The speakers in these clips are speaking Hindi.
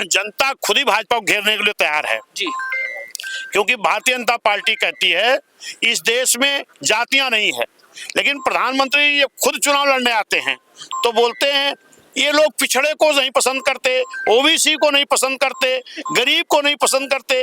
जनता खुद ही भाजपा को घेरने के लिए तैयार है जी। क्योंकि भारतीय जनता पार्टी कहती है इस देश में जातियां नहीं है, लेकिन प्रधानमंत्री ये खुद चुनाव लड़ने आते हैं तो बोलते हैं ये लोग पिछड़े को नहीं पसंद करते, ओबीसी को नहीं पसंद करते, गरीब को नहीं पसंद करते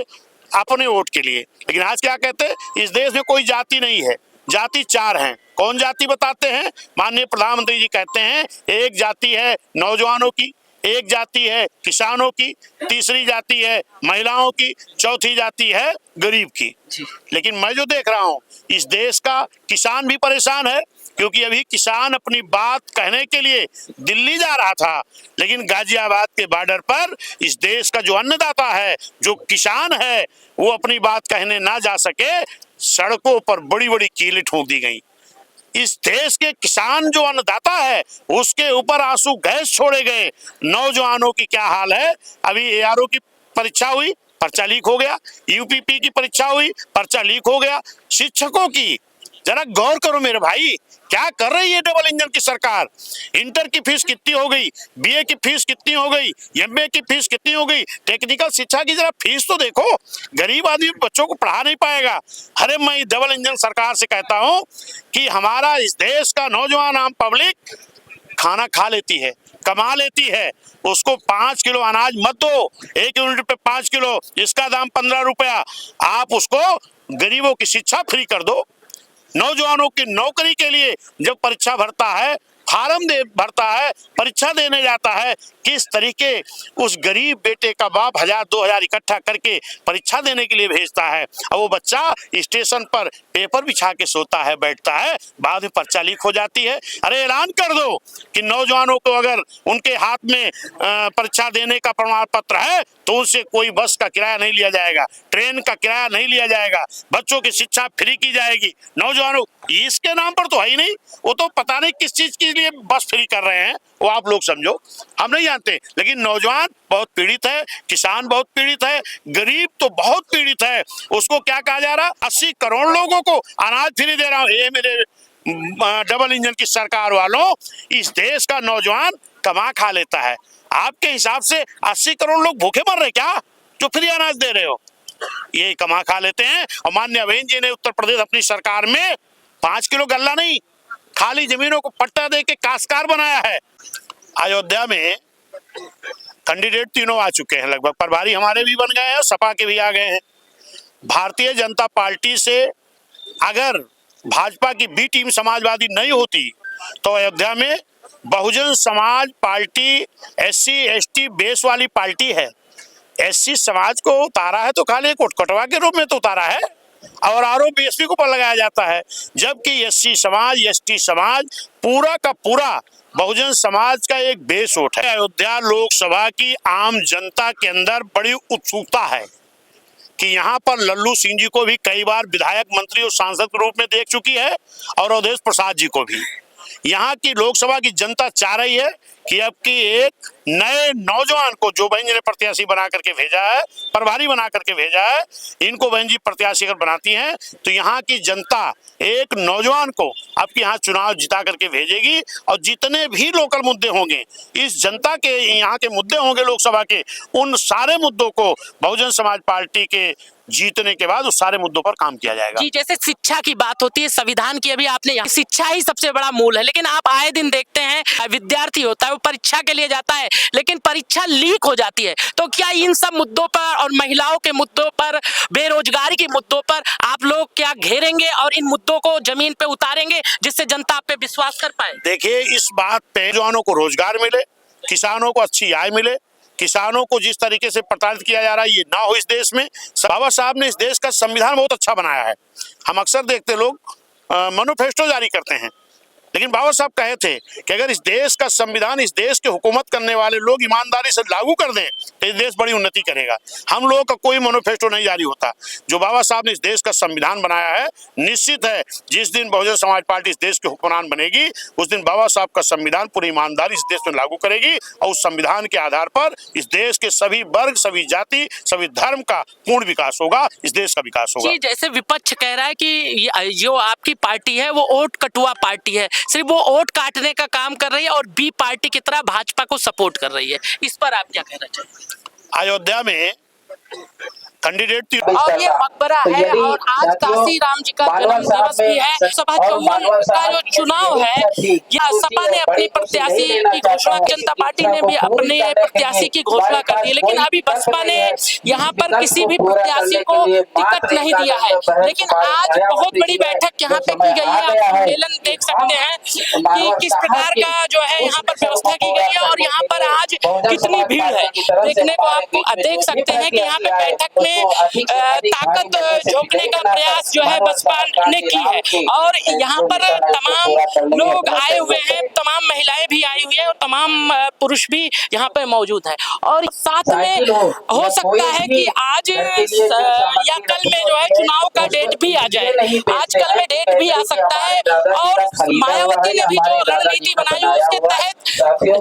अपने वोट के लिए। लेकिन आज क्या कहते हैं, इस देश में कोई जाति नहीं है, जाति 4 हैं। कौन जाति बताते हैं? माननीय प्रधानमंत्री जी कहते हैं एक जाति है नौजवानों की, एक जाति है किसानों की, तीसरी जाति है महिलाओं की, चौथी जाति है गरीब की। लेकिन मैं जो देख रहा हूं इस देश का किसान भी परेशान है, क्योंकि अभी किसान अपनी बात कहने के लिए दिल्ली जा रहा था, लेकिन गाजियाबाद के बॉर्डर पर इस देश का जो अन्नदाता है, जो किसान है, वो अपनी बात कहने ना जा सके, सड़कों पर बड़ी बड़ी कीलें ठोक दी गई। इस देश के किसान जो अन्नदाता है उसके ऊपर आंसू गैस छोड़े गए। नौजवानों की क्या हाल है, अभी एआरओ की परीक्षा हुई, पर्चा लीक हो गया, यूपीपी की परीक्षा हुई, पर्चा लीक हो गया। शिक्षकों की जरा गौर करो मेरे भाई, क्या कर रही है डबल इंजन की सरकार? इंटर की फीस कितनी हो गई, बीए की फीस कितनी हो गई, एमए की फीस कितनी हो गई, टेक्निकल शिक्षा की जरा फीस तो देखो। गरीब आदमी बच्चों को पढ़ा नहीं पाएगा। अरे मैं डबल इंजन सरकार से कहता हूं कि हमारा इस देश का नौजवान आम पब्लिक खाना खा लेती है, कमा लेती है, उसको 5 किलो अनाज मत दो, 1 यूनिट पे 5 किलो, इसका दाम 15 रुपया। आप उसको गरीबों की शिक्षा फ्री कर दो। नौजवानों की नौकरी के लिए जब परीक्षा भरता है, फार्म भरता है, परीक्षा देने जाता है, किस तरीके उस गरीब बेटे का बाप 1000-2000 इकट्ठा करके परीक्षा देने के लिए भेजता है, और वो बच्चा स्टेशन पर पेपर बिछा के सोता है, बैठता है, बाद में पर्चा लीक हो जाती है। अरे ऐलान कर दो कि नौजवानों को अगर उनके हाथ में परीक्षा देने का प्रमाण पत्र है तो उनसे कोई बस का किराया नहीं लिया जाएगा, ट्रेन का किराया नहीं लिया जाएगा, बच्चों की शिक्षा फ्री की जाएगी। नौजवानों इसके नाम पर तो है ही नहीं, वो तो पता नहीं किस चीज के लिए बस फ्री कर रहे हैं, वो आप लोग समझो, हम नहीं जानते। लेकिन नौजवान बहुत पीड़ित है, किसान बहुत पीड़ित है, गरीब तो बहुत पीड़ित है। उसको क्या कहा जा रहा, 80 करोड़ लोगों को अनाज फ्री दे रहा हूं। ये मेरे डबल इंजन की सरकार वालों, इस देश का नौजवान कमा खा लेता है। आपके हिसाब से 80 करोड़ लोग भूखे मर रहे क्या जो फ्री अनाज दे रहे हो? ये कमा खा लेते हैं। और माननीय अभिन जी ने उत्तर प्रदेश अपनी सरकार में 5 किलो गल्ला नहीं, खाली जमीनों को पट्टा दे के काश्तकार बनाया है। अयोध्या में कैंडिडेट तीनों आ चुके हैं लगभग, प्रभारी हमारे भी बन गए हैं, सपा के भी आ गए हैं। भारतीय जनता पार्टी से अगर भाजपा की बी टीम समाजवादी नहीं होती तो अयोध्या में Bahujan Samaj party SC ST base वाली पार्टी है। SC समाज को उतारा है तो खाली एक उटकटवा के रूप में तो उतारा है, और आरोप BSP को पर लगाया जाता है, जबकि SC समाज ST समाज पूरा का पूरा बहुजन समाज का एक बेस वोट है। अयोध्या लोकसभा की आम जनता के अंदर बड़ी उत्सुकता है कि यहाँ पर लल्लू सिंह जी को भी कई बार विधायक, मंत्री और सांसद के रूप में देख चुकी है, और अवधेश प्रसाद जी को भी। यहाँ की लोकसभा की जनता चाह रही है कि अब की एक नए नौजवान को, जो बहन जी ने प्रत्याशी बना करके भेजा है, प्रभारी बना करके भेजा है, इनको बहन जी प्रत्याशी अगर बनाती हैं तो यहाँ की जनता एक नौजवान को अब की यहाँ चुनाव जिता करके भेजेगी। और जितने भी लोकल मुद्दे होंगे, इस जनता के यहाँ के मुद्दे होंगे लोकसभा के, उन सारे मुद्दों को बहुजन समाज पार्टी के जीतने के बाद उस सारे मुद्दों पर काम किया जाएगा। जी, जैसे शिक्षा की बात होती है, संविधान की अभी आपने, शिक्षा ही सबसे बड़ा मूल है, लेकिन आप आए दिन देखते हैं विद्यार्थी होता है, वो परीक्षा के लिए जाता है, लेकिन परीक्षा लीक हो जाती है। तो क्या इन सब मुद्दों पर और महिलाओं के मुद्दों पर, बेरोजगारी के मुद्दों पर आप लोग क्या घेरेंगे और इन मुद्दों को जमीन पे उतारेंगे जिससे जनता आप पे विश्वास कर पाए? देखिए, इस बात पे जवानों को रोजगार मिले, किसानों को अच्छी आय मिले, किसानों को जिस तरीके से प्रताड़ित किया जा रहा है ये ना हो इस देश में। बाबा साहब ने इस देश का संविधान बहुत अच्छा बनाया है। हम अक्सर देखते लोग मैनिफेस्टो जारी करते हैं, लेकिन बाबा साहब कहे थे कि अगर इस देश का संविधान, इस देश के हुकूमत करने वाले लोग ईमानदारी से लागू कर दें तो इस देश बड़ी उन्नति करेगा। हम लोगों का कोई मैनिफेस्टो नहीं जारी होता। जो बाबा साहब ने इस देश का संविधान बनाया है, निश्चित है जिस दिन बहुजन समाज पार्टी इस देश के हुक्मरान बनेगी उस दिन बाबा साहब का संविधान पूरी ईमानदारी इस देश में लागू करेगी, और उस संविधान के आधार पर इस देश के सभी वर्ग, सभी जाति, सभी धर्म का पूर्ण विकास होगा, इस देश का विकास होगा। जी, जैसे विपक्ष कह रहा है कि जो आपकी पार्टी है वो वोट कटुआ पार्टी है, सिर्फ वो वोट काटने का काम कर रही है और बी पार्टी की तरह भाजपा को सपोर्ट कर रही है, इस पर आप क्या कहना चाहेंगे? अयोध्या में कैंडिडेट थी और ये मकबरा है और आज काशी राम जी का जन्म दिवस भी है। सपा चौवन का जो चुनाव है, यह सपा ने अपनी प्रत्याशी की घोषणा, जनता पार्टी ने भी अपने प्रत्याशी की घोषणा कर दी, लेकिन अभी बसपा ने यहाँ पर किसी भी प्रत्याशी को टिकट नहीं दिया है। लेकिन आज बहुत बड़ी बैठक यहाँ पे की गई है। आप सम्मेलन देख सकते हैं कि किस प्रकार का जो है यहाँ पर व्यवस्था की गई है और यहाँ पर आज कितनी भीड़ है देखने को आप देख सकते हैं कि यहाँ पे बैठक में ताकत झोंकने का प्रयास जो है बसपा ने की है और यहाँ पर तमाम लोग आए हुए हैं, तमाम महिलाएं भी आई हुई है और तमाम पुरुष भी यहाँ पे मौजूद है। और साथ में हो सकता है कि आज या कल में जो है चुनाव का डेट भी आ जाए, आज कल में डेट भी आ सकता है और मायावती ने भी जो रणनीति बनाई है उसके तहत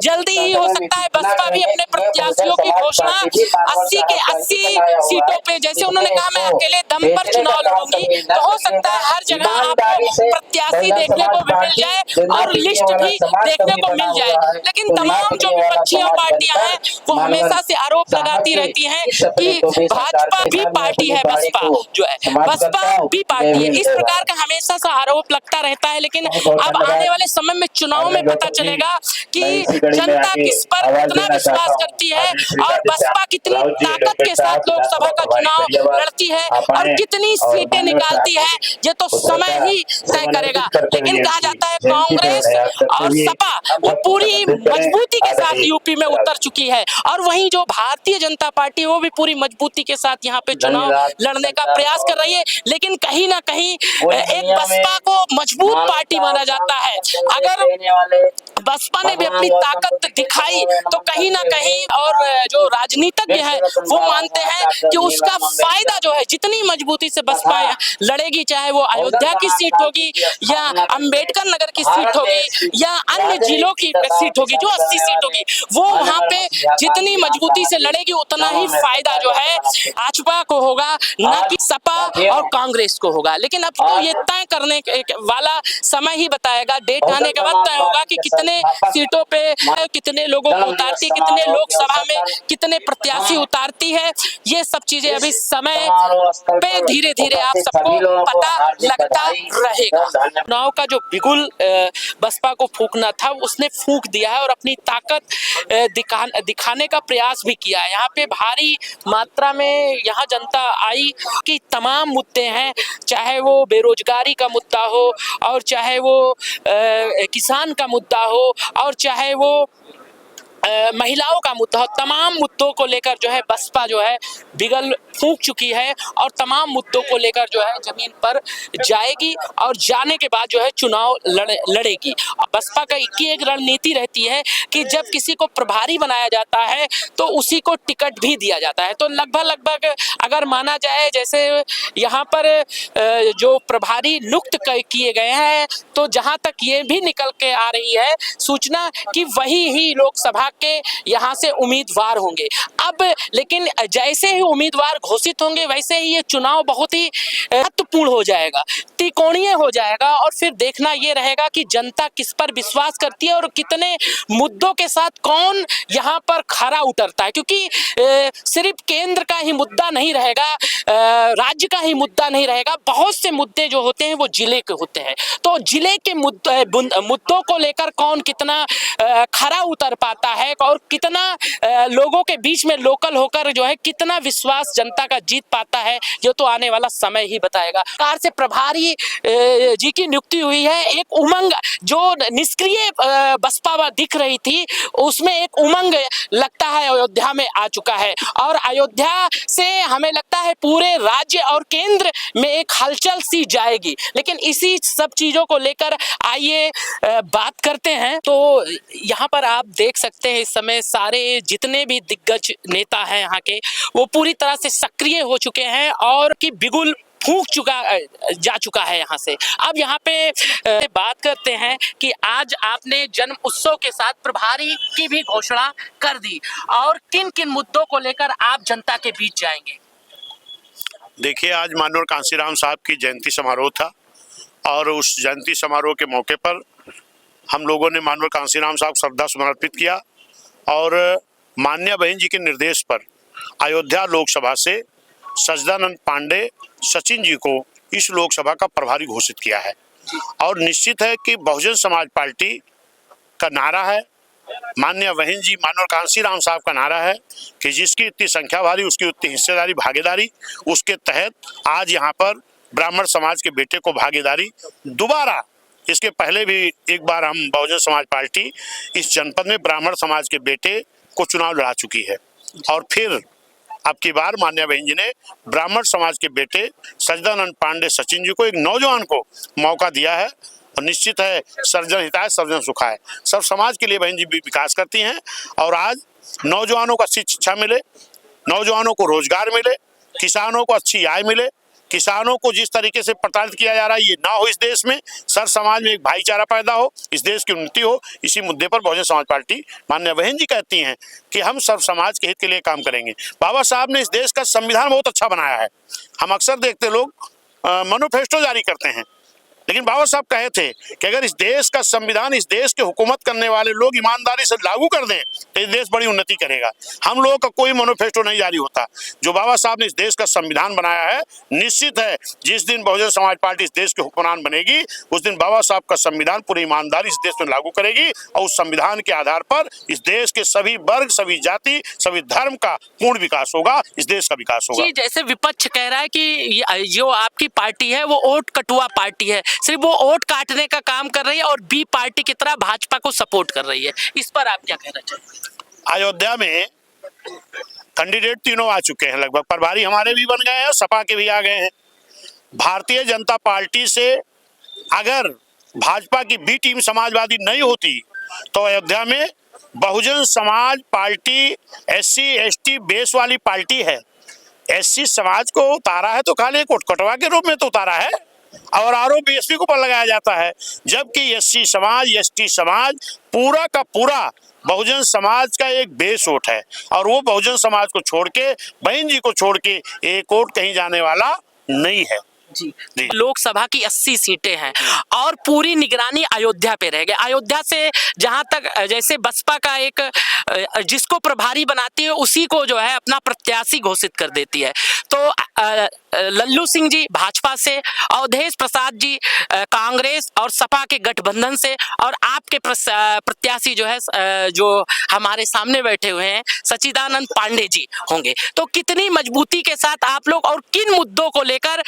जल्दी ही हो सकता है बसपा भी अपने प्रत्याशियों की घोषणा 80 के 80 सीटों पे, जैसे उन्होंने कहा मैं अकेले दम पर चुनाव लड़ूंगी, तो हो सकता है हर जगह आपको प्रत्याशी देखने को भी मिल जाए और लिस्ट भी देखने को मिल जाए। लेकिन तमाम जो विपक्षी पार्टियां हैं वो हमेशा से आरोप लगाती रहती हैं कि भाजपा भी पार्टी है, बसपा जो है बसपा भी पार्टी है, इस प्रकार का हमेशा से आरोप लगता रहता है। लेकिन अब आने वाले समय में चुनाव में पता चलेगा कि जनता किस पर कितना विश्वास करती है और बसपा कितनी ताकत के साथ लोकसभा का चुनाव लड़ती है और कितनी सीटें निकालती है, ये तो समय ही तय करेगा। लेकिन कहा जाता है कांग्रेस और सपा वो पूरी मजबूती के साथ यूपी में उतर चुकी है और वहीं जो भारतीय जनता पार्टी वो भी पूरी मजबूती के साथ यहाँ पे चुनाव लड़ने का प्रयास कर रही है। लेकिन कहीं ना कहीं एक बसपा को मजबूत पार्टी माना जाता है। अगर बसपा ने भी अपनी ताकत दिखाई तो कहीं ना कहीं और जो राजनीतिज्ञ है वो मानते हैं कि उसका फायदा जो है, जितनी मजबूती से बसपा लड़ेगी, चाहे वो अयोध्या की सीट होगी या अंबेडकर नगर की सीट होगी या अन्य जिलों की सीट होगी, जो 80 सीट होगी, वो वहां पे जितनी मजबूती से लड़ेगी उतना ही फायदा जो है भाजपा को होगा, ना कि सपा और कांग्रेस को होगा। लेकिन अब तो ये तय करने वाला समय ही बताएगा, डेट आने के बाद तय होगा कि कितने सीटों पे कितने लोगों को उतारती, कितने लोकसभा में कितने प्रत्याशी उतारती है। ये सब चीजें अभी समय पे धीरे धीरे आप सबको पता लगता रहेगा। चुनाव का जो बिगुल बसपा को फूंकना था उसने फूंक दिया है और अपनी ताकत दिखाने का प्रयास भी किया है। यहाँ पे भारी मात्रा में यहाँ जनता आई कि तमाम मुद्दे हैं, चाहे वो बेरोजगारी का मुद्दा हो और चाहे वो किसान का मुद्दा हो और चाहे वो महिलाओं का मुद्दा हो, तमाम मुद्दों को लेकर जो है बसपा जो है बिगल फूंक चुकी है और तमाम मुद्दों को लेकर जो है जमीन पर जाएगी और जाने के बाद जो है चुनाव लड़ेगी। बसपा का एक रणनीति रहती है कि जब किसी को प्रभारी बनाया जाता है तो उसी को टिकट भी दिया जाता है। तो लगभग अगर माना जाए जैसे यहाँ पर जो प्रभारी नियुक्त किए गए हैं, तो जहां तक ये भी निकल के आ रही है सूचना कि वही ही लोकसभा के यहाँ से उम्मीदवार होंगे। अब लेकिन जैसे ही उम्मीदवार घोषित होंगे वैसे ही ये चुनाव बहुत ही महत्वपूर्ण हो जाएगा, त्रिकोणीय हो जाएगा और फिर देखना ये रहेगा कि जनता किस पर विश्वास करती है और कितने मुद्दों के साथ कौन यहाँ पर खरा उतरता है। क्योंकि सिर्फ केंद्र का ही मुद्दा नहीं रहेगा, राज्य का ही मुद्दा नहीं रहेगा, बहुत से मुद्दे जो होते हैं वो जिले के होते हैं। तो जिले के मुद्दों को लेकर कौन कितना खरा उतर पाता है और कितना लोगों के बीच में लोकल होकर जो है कितना विश्वास जनता का जीत पाता है, ये तो आने वाला समय ही बताएगा। कार से प्रभारी जी की नियुक्ति हुई है, एक उमंग जो निष्क्रिय बसपा दिख रही थी उसमें एक उमंग लगता है अयोध्या में आ चुका है और अयोध्या से हमें लगता है पूरे राज्य और केंद्र में एक हलचल सी जाएगी। लेकिन इसी सब चीजों को लेकर आइए बात करते हैं। तो यहाँ पर आप देख सकते हैं इस समय सारे जितने भी दिग्गज नेता हैं यहाँ के वो पूरी तरह से सक्रिय हो चुके हैं और कि बिगुल फूंक जा चुका है यहाँ से। अब यहाँ पे बात करते हैं कि आज आपने जन्म उत्सव के साथ प्रभारी की भी घोषणा कर दी और किन किन मुद्दों को लेकर आप जनता के बीच जाएंगे। देखिए, आज माननीय कांशीराम साहब की जयंती समारोह था और उस जयंती समारोह के मौके पर हम लोगों ने माननीय कांशीराम साहब को श्रद्धा समर्पित किया और मान्या बहन जी के निर्देश पर अयोध्या लोकसभा से सच्चिदानंद पांडे सचिन जी को इस लोकसभा का प्रभारी घोषित किया है। और निश्चित है कि बहुजन समाज पार्टी का नारा है, माननीय बहन जी माननीय कांशीराम साहब का नारा है कि जिसकी इतनी संख्या भारी उसकी उतनी हिस्सेदारी भागीदारी। उसके तहत आज यहाँ पर ब्राह्मण समाज के बेटे को भागीदारी दोबारा, इसके पहले भी एक बार हम बहुजन समाज पार्टी इस जनपद में ब्राह्मण समाज के बेटे को चुनाव लड़ा चुकी है और फिर अब की बार माननीय बहन जी ने ब्राह्मण समाज के बेटे सच्चिदानंद पांडे सचिन जी को, एक नौजवान को मौका दिया है। और निश्चित है सर्जन हिताय सर्जन सुखाय, सब समाज के लिए बहन जी भी विकास करती हैं। और आज नौजवानों को अच्छी शिक्षा मिले, नौजवानों को रोजगार मिले, किसानों को अच्छी आय मिले, किसानों को जिस तरीके से प्रताड़ित किया जा रहा है ये ना हो इस देश में, सर समाज में एक भाईचारा पैदा हो, इस देश की उन्नति हो। इसी मुद्दे पर बहुजन समाज पार्टी माननीय बहन जी कहती हैं कि हम सब समाज के हित के लिए काम करेंगे। बाबा साहब ने इस देश का संविधान बहुत अच्छा बनाया है। हम अक्सर देखते लोग मैनिफेस्टो जारी करते हैं, लेकिन बाबा साहब कहे थे कि अगर इस देश का संविधान इस देश के हुकूमत करने वाले लोग ईमानदारी से लागू कर दें तो इस देश बड़ी उन्नति करेगा। हम लोगों का कोई मैनिफेस्टो नहीं जारी होता। जो बाबा साहब ने इस देश का संविधान बनाया है, निश्चित है जिस दिन बहुजन समाज पार्टी इस देश के हुक्मरान बनेगी उस दिन बाबा साहब का संविधान पूरी ईमानदारी इस देश में लागू करेगी और उस संविधान के आधार पर इस देश के सभी वर्ग, सभी जाति, सभी धर्म का पूर्ण विकास होगा, इस देश का विकास होगा। जैसे विपक्ष कह रहा है कि जो आपकी पार्टी है वो वोट कटुआ पार्टी है, सिर्फ वो वोट काटने का काम कर रही है और बी पार्टी की तरह भाजपा को सपोर्ट कर रही है, इस पर आप क्या कहना चाहेंगे? अयोध्या में कैंडिडेट तीनों आ चुके हैं, लगभग प्रभारी हमारे भी बन गए हैं और सपा के भी आ गए हैं। भारतीय जनता पार्टी से अगर भाजपा की बी टीम समाजवादी नहीं होती तो अयोध्या में Bahujan Samaj party SC ST base वाली पार्टी है। SC समाज को उतारा है तो खाली एक कटवा के रूप में तो उतारा है और आरोप BSP को पर लगाया जाता है, जबकि SC समाज ST समाज पूरा का पूरा बहुजन समाज का एक बेस वोट है और वो बहुजन समाज को छोड़ के, बहन जी को छोड़ के एक वोट कहीं जाने वाला नहीं है। जी। लोकसभा की 80 सीटें हैं और पूरी निगरानी अयोध्या पे रह गई। अयोध्या से जहां तक जैसे बसपा का एक जिसको प्रभारी बनाती है उसी को जो है अपना प्रत्याशी घोषित कर देती है, तो लल्लू सिंह जी भाजपा से, अवधेश प्रसाद जी कांग्रेस और सपा के गठबंधन से और आपके प्रत्याशी जो है जो हमारे सामने बैठे हुए हैं सच्चिदानंद पांडे जी होंगे। तो कितनी मजबूती के साथ आप लोग और किन मुद्दों को लेकर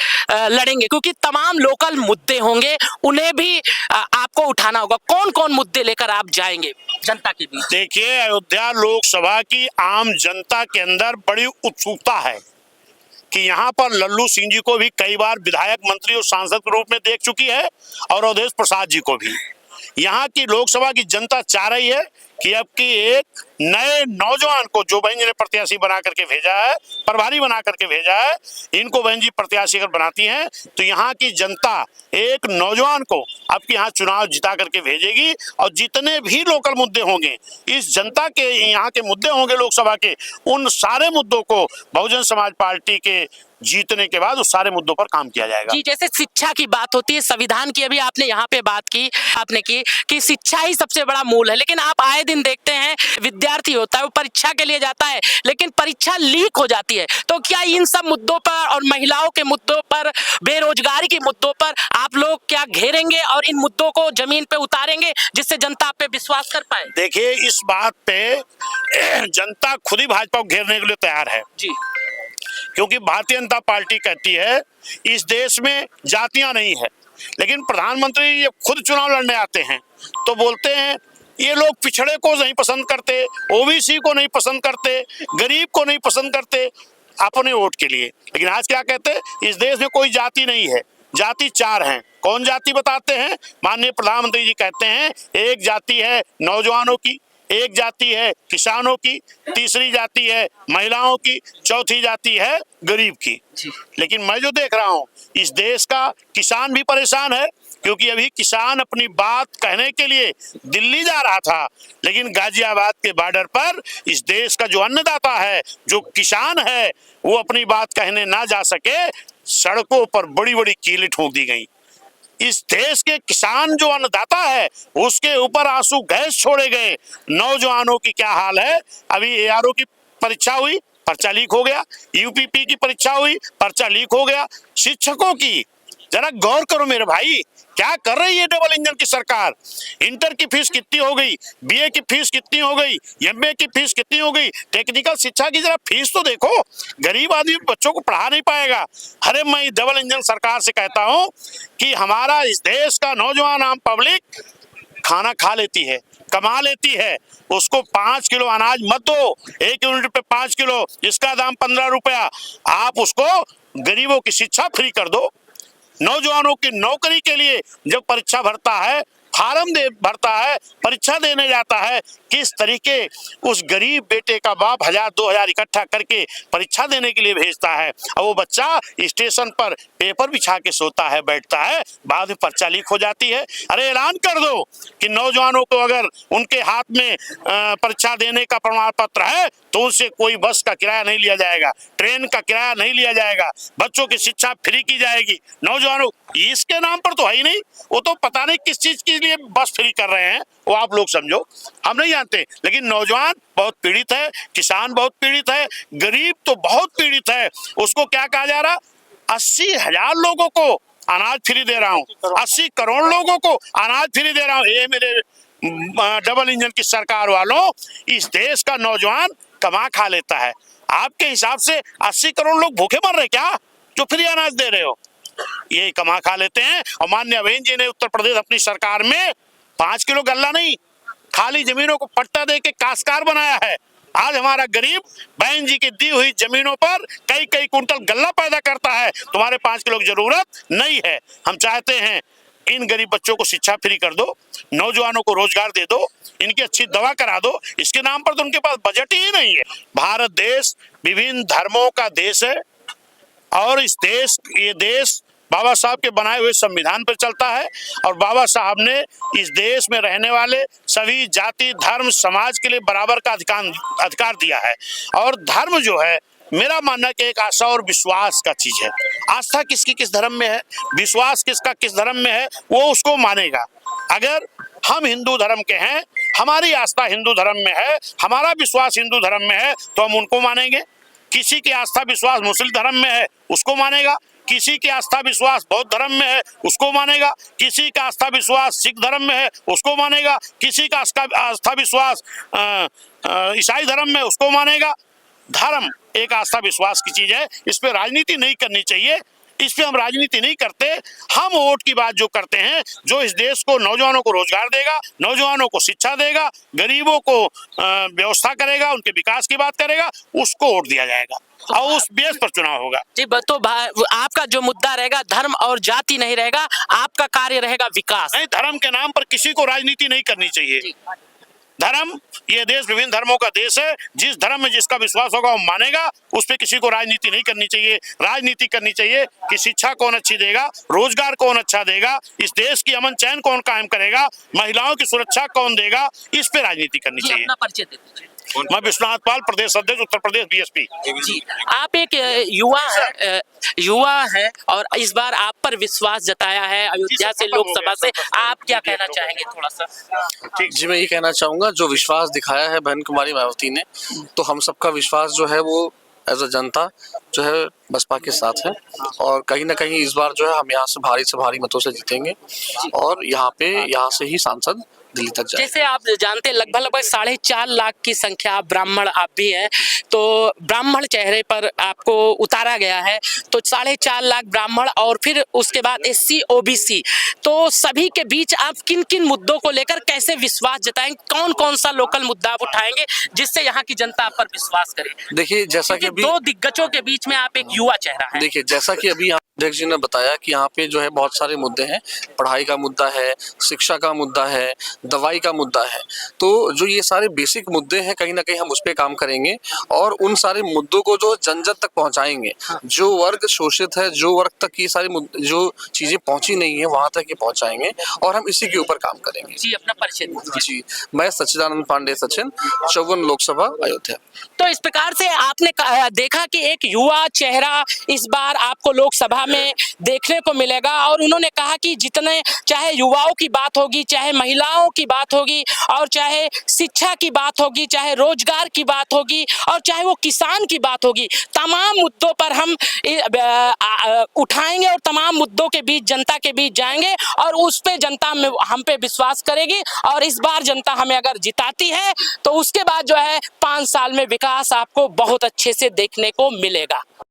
लड़ेंगे, क्योंकि तमाम लोकल मुद्दे होंगे उन्हें भी आपको उठाना होगा। कौन कौन मुद्दे लेकर आप जाएंगे जनता के बीच? देखिए, अयोध्या लोकसभा की आम जनता के अंदर बड़ी उत्सुकता है कि यहाँ पर लल्लू सिंह जी को भी कई बार विधायक, मंत्री और सांसद के रूप में देख चुकी है और अवधेश प्रसाद जी को भी। यहाँ की लोकसभा की जनता चाह रही है कि अब की एक नए नौजवान को जो बहन जी ने प्रत्याशी बना करके भेजा है, प्रभारी बना करके भेजा है, इनको बहन जी प्रत्याशी अगर बनाती हैं तो यहाँ की जनता एक नौजवान को अब की यहाँ चुनाव जिता करके भेजेगी और जितने भी लोकल मुद्दे होंगे, इस जनता के यहाँ के मुद्दे होंगे लोकसभा के, उन सारे मुद्दों को बहुजन समाज पार्टी के जीतने के बाद उस सारे मुद्दों पर काम किया जाएगा। जी, जैसे शिक्षा की बात होती है, संविधान की अभी आपने यहाँ पे बात की, आपने की कि शिक्षा ही सबसे बड़ा मूल है, लेकिन आप आए दिन देखते हैं विद्यार्थी होता है वो परीक्षा के लिए जाता है लेकिन परीक्षा लीक हो जाती है। तो क्या इन सब मुद्दों पर और महिलाओं के मुद्दों पर, बेरोजगारी के मुद्दों पर आप लोग क्या घेरेंगे और इन मुद्दों को जमीन पे उतारेंगे जिससे जनता आप पे विश्वास कर पाए? देखिए, इस बात पे जनता खुद ही भाजपा को घेरने के लिए तैयार है जी, क्योंकि भारतीय जनता पार्टी कहती है इस देश में जातियां नहीं है, लेकिन प्रधानमंत्री ये खुद चुनाव लड़ने आते हैं तो बोलते हैं ये लोग पिछड़े को नहीं पसंद करते, OBC को नहीं पसंद करते, गरीब को नहीं पसंद करते अपने वोट के लिए। लेकिन आज क्या कहते हैं, इस देश में कोई जाति नहीं है, जाति 4 हैं। कौन जाति बताते हैं? माननीय प्रधानमंत्री जी कहते हैं एक जाति है नौजवानों की, एक जाति है किसानों की, तीसरी जाति है महिलाओं की, चौथी जाति है गरीब की। लेकिन मैं जो देख रहा हूं, इस देश का किसान भी परेशान है क्योंकि अभी किसान अपनी बात कहने के लिए दिल्ली जा रहा था, लेकिन गाजियाबाद के बॉर्डर पर इस देश का जो अन्नदाता है, जो किसान है, वो अपनी बात कहने ना जा सके, सड़कों पर बड़ी बड़ी कीलें ठोक दी गई। इस देश के किसान जो अन्नदाता है उसके ऊपर आंसू गैस छोड़े गए। नौजवानों की क्या हाल है, अभी ARO की परीक्षा हुई, पर्चा लीक हो गया, यूपीपी की परीक्षा हुई, पर्चा लीक हो गया। शिक्षकों की जरा गौर करो मेरे भाई, क्या कर रही है डबल इंजन की सरकार। इंटर की फीस कितनी हो गई, बीए की फीस कितनी हो गई, एमए की फीस कितनी हो गई, टेक्निकल शिक्षा की जरा फीस तो देखो। गरीब आदमी बच्चों को पढ़ा नहीं पाएगा। अरे मैं डबल इंजन सरकार से कहता हूं कि हमारा इस देश का नौजवान आम पब्लिक खाना खा लेती है, कमा लेती है, उसको 5 किलो अनाज मत दो, 1 यूनिट पे 5 किलो, जिसका दाम 15 रुपया। आप उसको गरीबों की शिक्षा फ्री कर दो। नौजवानों की नौकरी के लिए जब परीक्षा भरता है, फार्म भरता है, परीक्षा देने जाता है, किस तरीके उस गरीब बेटे का बाप 1000-2000 इकट्ठा करके परीक्षा देने के लिए भेजता है, और वो बच्चा स्टेशन पर पेपर बिछा के सोता है, बैठता है, बाद में पर्चा लीक हो जाती है। अरे ऐलान कर दो कि नौजवानों को अगर उनके हाथ में परीक्षा देने का प्रमाण पत्र है तो उनसे कोई बस का किराया नहीं लिया जाएगा, ट्रेन का किराया नहीं लिया जाएगा, बच्चों की शिक्षा फ्री की जाएगी। नौजवानों इसके नाम पर तो है ही नहीं, वो तो पता नहीं किस चीज के लिए बस फ्री कर रहे हैं, वो आप लोग समझो, हम नहीं जानते। लेकिन नौजवान बहुत पीड़ित है, किसान बहुत पीड़ित है, गरीब तो बहुत पीड़ित है। उसको क्या कहा जा रहा, 80,000 लोगों को अनाज फ्री दे रहा हूँ, 80 करोड़ लोगों को अनाज फ्री दे रहा हूँ। ये मेरे डबल इंजन की सरकार वालों, इस देश का नौजवान कमा खा लेता है। आपके हिसाब से 80 करोड़ लोग भूखे मर रहे क्या, जो फ्री अनाज दे रहे हो? ये कमा खा लेते हैं। और माननीय बहन जी ने उत्तर प्रदेश अपनी सरकार में 5 किलो गल्ला नहीं, खाली जमीनों को पट्टा दे के काश्तकार बनाया है। आज हमारा गरीब बहन जी की दी हुई जमीनों पर कई कई कुंटल गल्ला पैदा करता है। तुम्हारे 5 किलो की जरूरत नहीं है। हम चाहते हैं इन गरीब बच्चों को शिक्षा फ्री कर दो, नौजवानों को रोजगार दे दो, इनकी अच्छी दवा करा दो। इसके नाम पर तो उनके पास बजट ही नहीं है। भारत देश विभिन्न धर्मों का देश है, और ये देश बाबा साहब के बनाए हुए संविधान पर चलता है, और बाबा साहब ने इस देश में रहने वाले सभी जाति धर्म समाज के लिए बराबर का अधिकार दिया है। और धर्म जो है, मेरा मानना कि एक आस्था और विश्वास का चीज है। आस्था किसकी किस धर्म में है, विश्वास किसका किस धर्म में है, वो उसको मानेगा। अगर हम हिंदू धर्म के हैं, हमारी आस्था हिंदू धर्म में है, हमारा विश्वास हिंदू धर्म में है, तो हम उनको मानेंगे। किसी की आस्था विश्वास मुस्लिम धर्म में है, उसको मानेगा। किसी की आस्था विश्वास बौद्ध धर्म में है, उसको मानेगा। किसी का आस्था विश्वास सिख धर्म में है, उसको मानेगा। किसी का आस्था विश्वास ईसाई धर्म में, उसको मानेगा। धर्म एक आस्था विश्वास की चीज है, इस पे राजनीति नहीं करनी चाहिए। इस पे हम राजनीति नहीं करते। हम वोट की बात जो करते हैं, जो इस देश को नौजवानों को रोजगार देगा, नौजवानों को शिक्षा देगा, गरीबों को व्यवस्था करेगा, उनके विकास की बात करेगा, उसको वोट दिया जाएगा और उस बेस पर चुनाव होगा। जी, तो आपका जो मुद्दा रहेगा धर्म और जाति नहीं रहेगा, आपका कार्य रहेगा विकास। नहीं, धर्म के नाम पर किसी को राजनीति नहीं करनी चाहिए। धर्म, ये देश विभिन्न धर्मों का देश है। जिस धर्म में जिसका विश्वास होगा वो मानेगा, उस पे किसी को राजनीति नहीं करनी चाहिए। राजनीति करनी चाहिए कि शिक्षा कौन अच्छी देगा, रोजगार कौन अच्छा देगा, इस देश की अमन चैन कौन कायम करेगा, महिलाओं की सुरक्षा कौन देगा, इस पे राजनीति करनी चाहिए। अपना परिचय दे दीजिए। मैं विश्वनाथ पाल, प्रदेश अध्यक्ष उत्तर प्रदेश बीएसपी। जी, आप एक युवा है और इस बार आप पर विश्वास जताया है अयोध्या से लोकसभा से, आप क्या कहना चाहेंगे थोड़ा सा? ठीक जी, मैं ये कहना चाहूंगा, जो विश्वास दिखाया है बहन कुमारी मायावती ने, तो हम सबका विश्वास जो है वो एज अ जनता जो है बसपा के साथ है। और कहीं ना कहीं इस बार जो है हम यहाँ से भारी मतों से जीतेंगे और यहाँ से ही सांसद दिल्ली तक जाए। जैसे आप जानते हैं लगभग 4.5 लाख की संख्या ब्राह्मण आप भी हैं, तो ब्राह्मण चेहरे पर आपको उतारा गया है, तो 4.5 लाख ब्राह्मण और फिर उसके बाद SC OBC, तो सभी के बीच आप किन किन मुद्दों को लेकर कैसे विश्वास जताएंगे? कौन कौन सा लोकल मुद्दा आप उठाएंगे जिससे यहाँ की जनता आप पर विश्वास करे? देखिए, जैसा कि अभी 2 दिग्गजों के बीच में आप एक युवा चेहरा है। देखिए, जैसा कि अभी अध्यक्ष जी ने बताया कि यहाँ पे जो है बहुत सारे मुद्दे हैं। पढ़ाई का मुद्दा है, शिक्षा का मुद्दा है, दवाई का मुद्दा है। तो जो ये सारे बेसिक मुद्दे हैं, कहीं ना कहीं हम उस पर काम करेंगे और उन सारे मुद्दों को जो जन जन तक पहुँचाएंगे। जो वर्ग शोषित है, जो वर्ग तक ये सारी जो चीजें पहुंची नहीं है, वहां तक ये पहुंचाएंगे और हम इसी के ऊपर काम करेंगे। जी, अपना परिचय दीजिए। जी, मैं सच्चिदानंद पांडे सचिन, 54 लोकसभा अयोध्या। तो इस प्रकार से आपने देखा कि एक युवा चेहरा इस बार आपको लोकसभा हमें देखने को मिलेगा। और उन्होंने कहा कि जितने चाहे युवाओं की बात होगी, चाहे महिलाओं की बात होगी, और चाहे शिक्षा की बात होगी, चाहे रोजगार की बात होगी, और चाहे वो किसान की बात होगी, तमाम मुद्दों पर हम उठाएंगे और तमाम मुद्दों के बीच जनता के बीच जाएंगे और उस पे जनता में हम पे विश्वास करेगी। और इस बार जनता हमें अगर जिताती है तो उसके बाद जो है 5 साल में विकास आपको बहुत अच्छे से देखने को मिलेगा।